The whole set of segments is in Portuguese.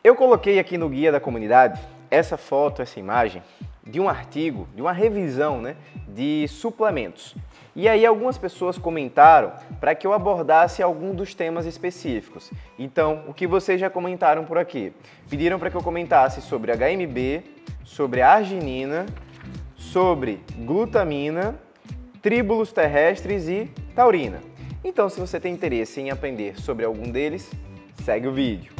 Eu coloquei aqui no guia da comunidade essa foto, essa imagem de um artigo, de uma revisão, de suplementos. E aí algumas pessoas comentaram para que eu abordasse algum dos temas específicos. Então, o que vocês já comentaram por aqui? Pediram para que eu comentasse sobre HMB, sobre arginina, sobre glutamina, tríbulos terrestres e taurina. Então, se você tem interesse em aprender sobre algum deles, segue o vídeo.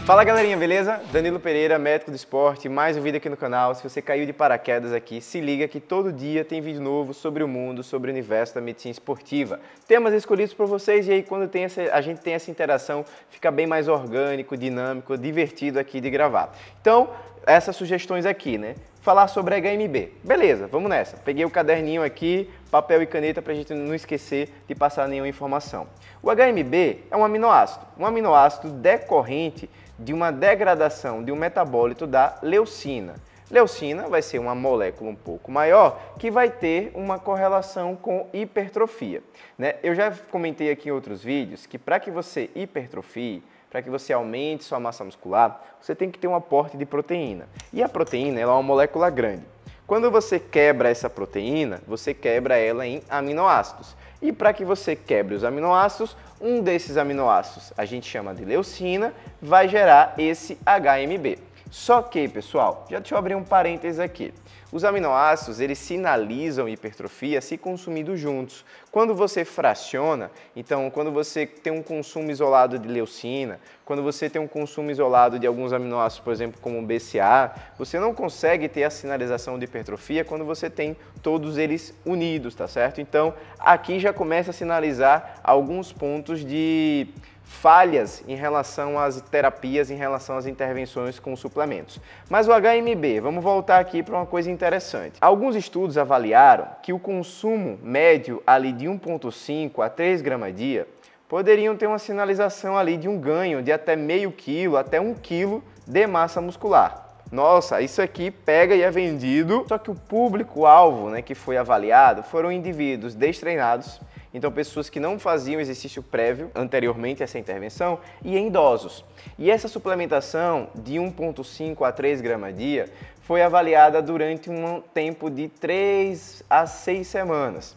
Fala galerinha, beleza? Danilo Pereira, médico do esporte, mais um vídeo aqui no canal. Se você caiu de paraquedas aqui, se liga que todo dia tem vídeo novo sobre o mundo, sobre o universo da medicina esportiva. Temas escolhidos por vocês e aí quando a gente tem essa interação, fica bem mais orgânico, dinâmico, divertido aqui de gravar. Então, essas sugestões aqui, Falar sobre HMB. Beleza, vamos nessa. Peguei o caderninho aqui, papel e caneta para a gente não esquecer de passar nenhuma informação. O HMB é um aminoácido decorrente de uma degradação de um metabólito da leucina. Leucina vai ser uma molécula um pouco maior que vai ter uma correlação com hipertrofia. Eu já comentei aqui em outros vídeos que para que você hipertrofie, para que você aumente sua massa muscular, você tem que ter um aporte de proteína. E a proteína ela é uma molécula grande. Quando você quebra essa proteína, você quebra ela em aminoácidos. E para que você quebre os aminoácidos, um desses aminoácidos, a gente chama de leucina, vai gerar esse HMB. Só que, pessoal, deixa eu abrir um parênteses aqui. Os aminoácidos, eles sinalizam hipertrofia se consumidos juntos. Quando você fraciona, então, quando você tem um consumo isolado de leucina, quando você tem um consumo isolado de alguns aminoácidos, por exemplo, como o BCA, você não consegue ter a sinalização de hipertrofia quando você tem todos eles unidos, tá certo? Então, aqui já começa a sinalizar alguns pontos de falhas em relação às terapias, em relação às intervenções com suplementos. Mas o HMB, vamos voltar aqui para uma coisa interessante. Alguns estudos avaliaram que o consumo médio ali de 1,5 a 3 gramas dia poderiam ter uma sinalização ali de um ganho de até meio quilo, até 1 quilo de massa muscular. Nossa, isso aqui pega e é vendido. Só que o público-alvo, que foi avaliado foram indivíduos destreinados, então pessoas que não faziam exercício prévio anteriormente a essa intervenção e em idosos. E essa suplementação de 1,5 a 3 gramas dia foi avaliada durante um tempo de 3 a 6 semanas.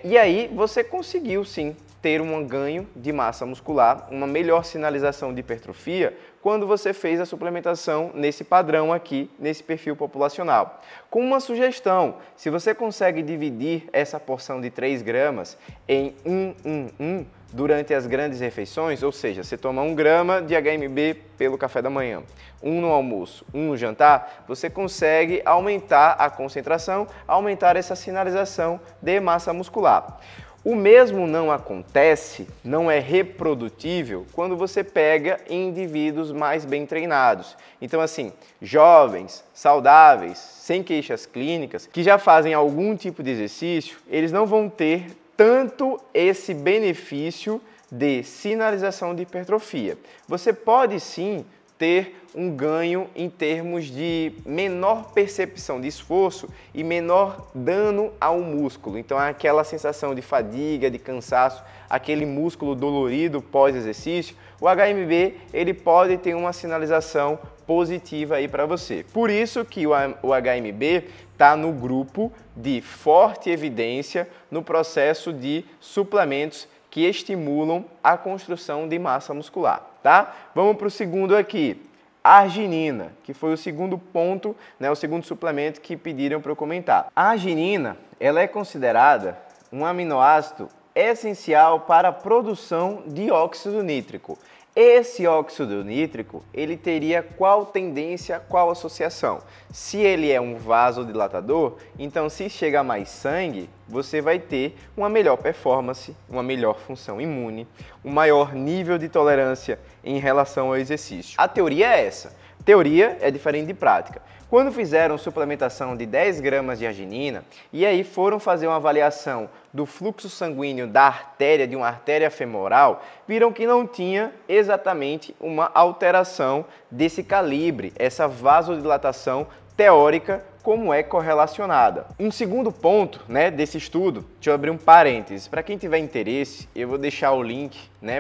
E aí você conseguiu sim ter um ganho de massa muscular, uma melhor sinalização de hipertrofia quando você fez a suplementação nesse padrão aqui, nesse perfil populacional. Com uma sugestão, se você consegue dividir essa porção de 3 gramas em 1 durante as grandes refeições, ou seja, você toma 1 grama de HMB pelo café da manhã, 1 no almoço, 1 no jantar, você consegue aumentar a concentração, aumentar essa sinalização de massa muscular. O mesmo não acontece, não é reprodutível quando você pega indivíduos mais bem treinados. Então assim, jovens, saudáveis, sem queixas clínicas, que já fazem algum tipo de exercício, eles não vão ter tanto esse benefício de sinalização de hipertrofia. Você pode sim ter um ganho em termos de menor percepção de esforço e menor dano ao músculo. Então, aquela sensação de fadiga, de cansaço, aquele músculo dolorido pós-exercício, o HMB ele pode ter uma sinalização positiva aí para você. Por isso que o HMB está no grupo de forte evidência no processo de suplementos que estimulam a construção de massa muscular, tá? Vamos para o segundo aqui, arginina, que foi o segundo ponto, o segundo suplemento que pediram para eu comentar. A arginina, ela é considerada um aminoácido essencial para a produção de óxido nítrico. Esse óxido nítrico, ele teria qual tendência, qual associação? Se ele é um vasodilatador, então se chegar mais sangue, você vai ter uma melhor performance, uma melhor função imune, um maior nível de tolerância em relação ao exercício. A teoria é essa. Teoria é diferente de prática. Quando fizeram suplementação de 10 gramas de arginina e aí foram fazer uma avaliação do fluxo sanguíneo da artéria, de uma artéria femoral, viram que não tinha exatamente uma alteração desse calibre, essa vasodilatação teórica como é correlacionada. Um segundo ponto, desse estudo, deixa eu abrir um parênteses, para quem tiver interesse, eu vou deixar o link,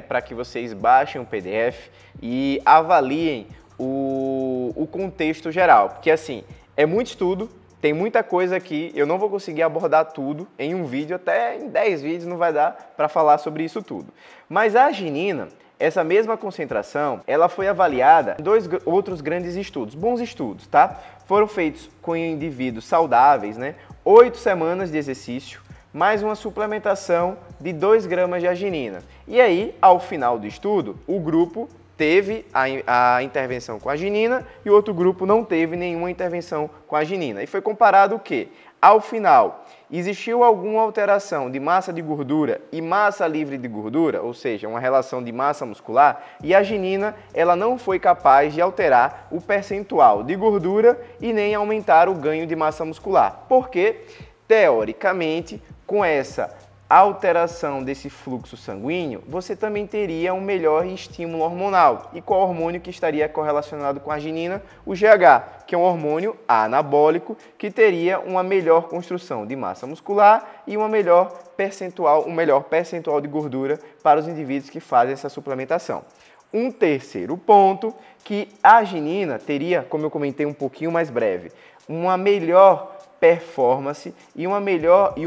para que vocês baixem o PDF e avaliem o contexto geral, porque assim, é muito estudo, tem muita coisa aqui, eu não vou conseguir abordar tudo em um vídeo, até em 10 vídeos não vai dar para falar sobre isso tudo. Mas a arginina, essa mesma concentração, ela foi avaliada em 2 outros grandes estudos, bons estudos, tá? Foram feitos com indivíduos saudáveis, 8 semanas de exercício, mais uma suplementação de 2 gramas de arginina. E aí, ao final do estudo, o grupo teve a intervenção com a arginina e o outro grupo não teve nenhuma intervenção com a arginina. E foi comparado o quê? Ao final, existiu alguma alteração de massa de gordura e massa livre de gordura, ou seja, uma relação de massa muscular, e a arginina ela não foi capaz de alterar o percentual de gordura e nem aumentar o ganho de massa muscular. Porque, teoricamente, com essa alteração desse fluxo sanguíneo, você também teria um melhor estímulo hormonal. E qual hormônio que estaria correlacionado com a arginina? O GH, que é um hormônio anabólico que teria uma melhor construção de massa muscular e um melhor percentual de gordura para os indivíduos que fazem essa suplementação. Um terceiro ponto, que a arginina teria, como eu comentei um pouquinho mais breve, uma melhor performance e um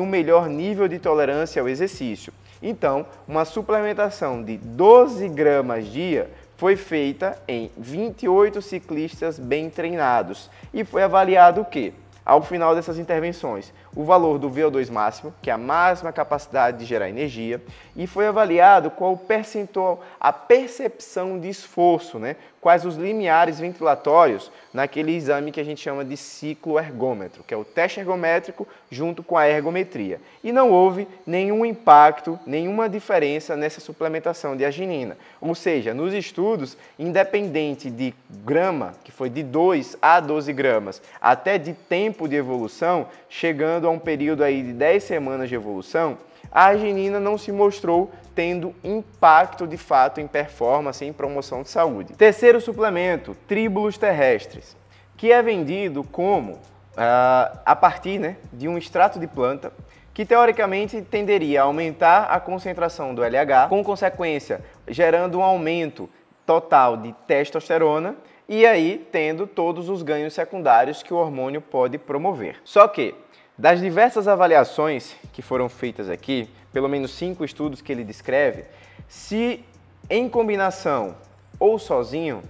melhor nível de tolerância ao exercício. Então, uma suplementação de 12 gramas dia foi feita em 28 ciclistas bem treinados e foi avaliado o quê? Ao final dessas intervenções, o valor do VO2 máximo, que é a máxima capacidade de gerar energia, e foi avaliado qual o percentual, a percepção de esforço, quais os limiares ventilatórios naquele exame que a gente chama de cicloergômetro, que é o teste ergométrico junto com a ergometria. E não houve nenhum impacto, nenhuma diferença nessa suplementação de arginina. Ou seja, nos estudos, independente de grama, que foi de 2 a 12 gramas, até de tempo de evolução, chegando a um período aí de 10 semanas de evolução, a arginina não se mostrou tendo impacto de fato em performance e em promoção de saúde. Terceiro suplemento, tríbulos terrestres, que é vendido como a partir de um extrato de planta que teoricamente tenderia a aumentar a concentração do LH, com consequência gerando um aumento total de testosterona e aí tendo todos os ganhos secundários que o hormônio pode promover. Só que, das diversas avaliações que foram feitas aqui, pelo menos 5 estudos que ele descreve, se em combinação ou sozinho,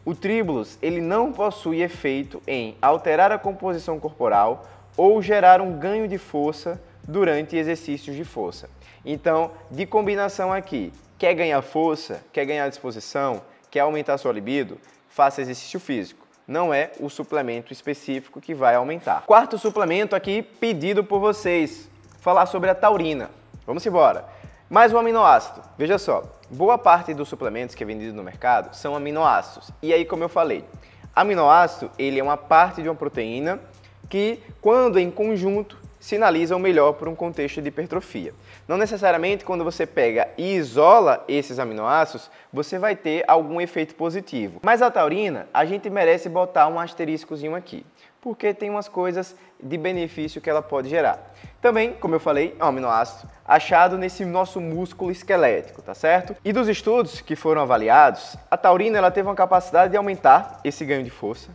o tríbulos ele não possui efeito em alterar a composição corporal ou gerar um ganho de força durante exercícios de força. Então, de combinação aqui, quer ganhar força, quer ganhar disposição, quer aumentar sua libido, faça exercício físico. Não é o suplemento específico que vai aumentar. Quarto suplemento aqui pedido por vocês, falar sobre a taurina. Vamos embora. Mais um aminoácido. Veja só, boa parte dos suplementos que é vendido no mercado são aminoácidos. E aí, como eu falei, aminoácido ele é uma parte de uma proteína que, quando em conjunto, sinaliza o melhor para um contexto de hipertrofia. Não necessariamente quando você pega e isola esses aminoácidos, você vai ter algum efeito positivo. Mas a taurina, a gente merece botar um asteriscozinho aqui, porque tem umas coisas de benefício que ela pode gerar. Também, como eu falei, é um aminoácido achado nesse nosso músculo esquelético, tá certo? E dos estudos que foram avaliados, a taurina ela teve uma capacidade de aumentar esse ganho de força,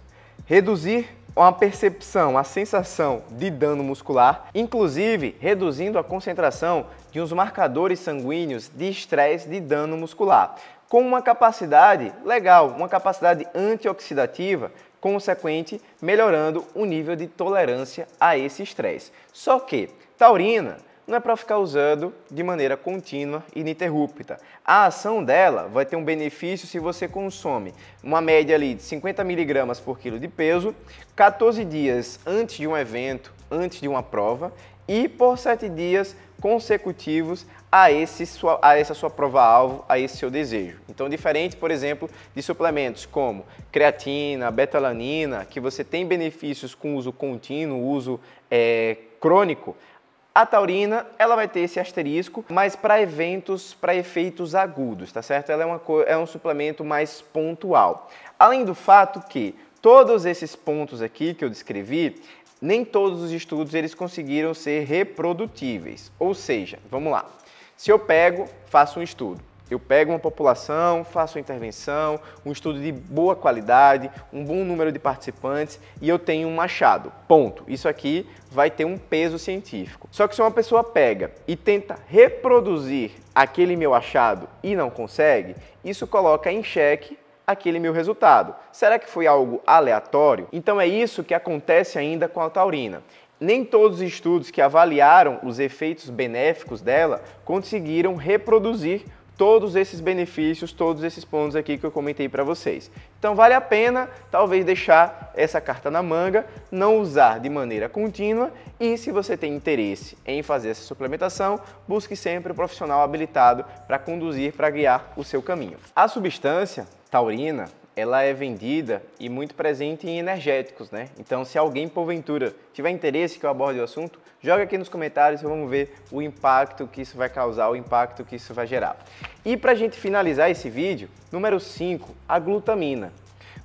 reduzir uma percepção, a sensação de dano muscular, inclusive reduzindo a concentração de uns marcadores sanguíneos de estresse de dano muscular, com uma capacidade legal, uma capacidade antioxidativa, consequente, melhorando o nível de tolerância a esse estresse. Só que taurina não é para ficar usando de maneira contínua e ininterrupta. A ação dela vai ter um benefício se você consome uma média ali de 50 mg por quilo de peso, 14 dias antes de um evento, antes de uma prova, e por 7 dias consecutivos a essa sua prova-alvo, a esse seu desejo. Então, diferente, por exemplo, de suplementos como creatina, betalanina, que você tem benefícios com uso contínuo, uso crônico, a taurina, ela vai ter esse asterisco, mas para efeitos agudos, tá certo? Ela é um suplemento mais pontual. Além do fato que todos esses pontos aqui que eu descrevi, nem todos os estudos eles conseguiram ser reprodutíveis. Ou seja, vamos lá. Se eu faço um estudo, eu pego uma população, faço uma intervenção, um estudo de boa qualidade, um bom número de participantes e eu tenho um achado. Ponto. Isso aqui vai ter um peso científico. Só que se uma pessoa pega e tenta reproduzir aquele meu achado e não consegue, isso coloca em xeque aquele meu resultado. Será que foi algo aleatório? Então é isso que acontece ainda com a taurina. Nem todos os estudos que avaliaram os efeitos benéficos dela conseguiram reproduzir todos esses benefícios, todos esses pontos aqui que eu comentei para vocês. Então vale a pena talvez deixar essa carta na manga, não usar de maneira contínua e se você tem interesse em fazer essa suplementação, busque sempre um profissional habilitado para conduzir, para guiar o seu caminho. A substância taurina, ela é vendida e muito presente em energéticos, né? Então, se alguém, porventura, tiver interesse que eu aborde o assunto, joga aqui nos comentários e vamos ver o impacto que isso vai causar, o impacto que isso vai gerar. E para a gente finalizar esse vídeo, número 5, a glutamina.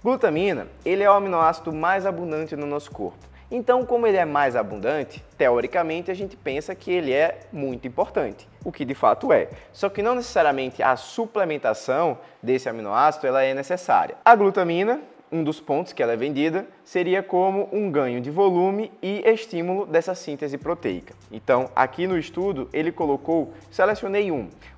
Glutamina, ele é o aminoácido mais abundante no nosso corpo. Então, como ele é mais abundante, teoricamente a gente pensa que ele é muito importante, o que de fato é. Só que não necessariamente a suplementação desse aminoácido ela é necessária. A glutamina, um dos pontos que ela é vendida, seria como um ganho de volume e estímulo dessa síntese proteica. Então, aqui no estudo, ele colocou, selecionei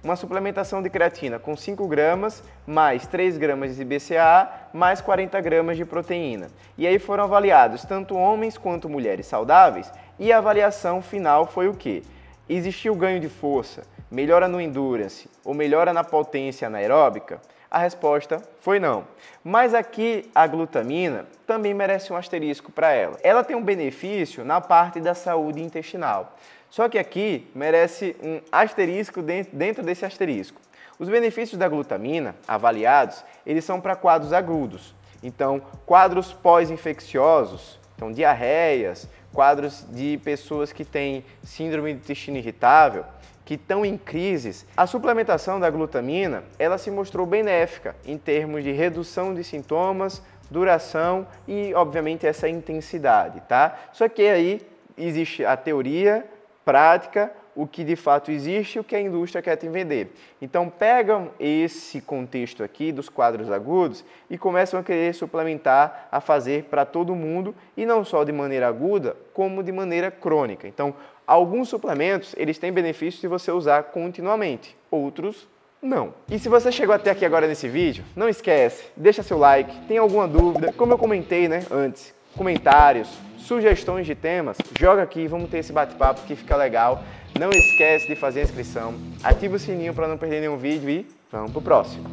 uma suplementação de creatina com 5 gramas, mais 3 gramas de BCAA, mais 40 gramas de proteína. E aí foram avaliados tanto homens quanto mulheres saudáveis, e a avaliação final foi o quê? Existiu ganho de força, melhora no endurance ou melhora na potência anaeróbica? A resposta foi não. Mas aqui a glutamina também merece um asterisco para ela. Ela tem um benefício na parte da saúde intestinal. Só que aqui merece um asterisco dentro desse asterisco. Os benefícios da glutamina avaliados, eles são para quadros agudos. Então, quadros pós-infecciosos, então diarreias, quadros de pessoas que têm síndrome do intestino irritável, que estão em crises, a suplementação da glutamina, ela se mostrou benéfica em termos de redução de sintomas, duração e, obviamente, essa intensidade, tá? Só que aí existe a teoria, prática, o que de fato existe e o que a indústria quer te vender. Então, pegam esse contexto aqui dos quadros agudos e começam a querer suplementar, a fazer para todo mundo e não só de maneira aguda, como de maneira crônica. Então, alguns suplementos, eles têm benefícios se você usar continuamente, outros não. E se você chegou até aqui agora nesse vídeo, não esquece, deixa seu like, tem alguma dúvida, como eu comentei, né, antes, comentários, sugestões de temas, joga aqui, vamos ter esse bate-papo que fica legal. Não esquece de fazer a inscrição, ativa o sininho para não perder nenhum vídeo e vamos pro próximo.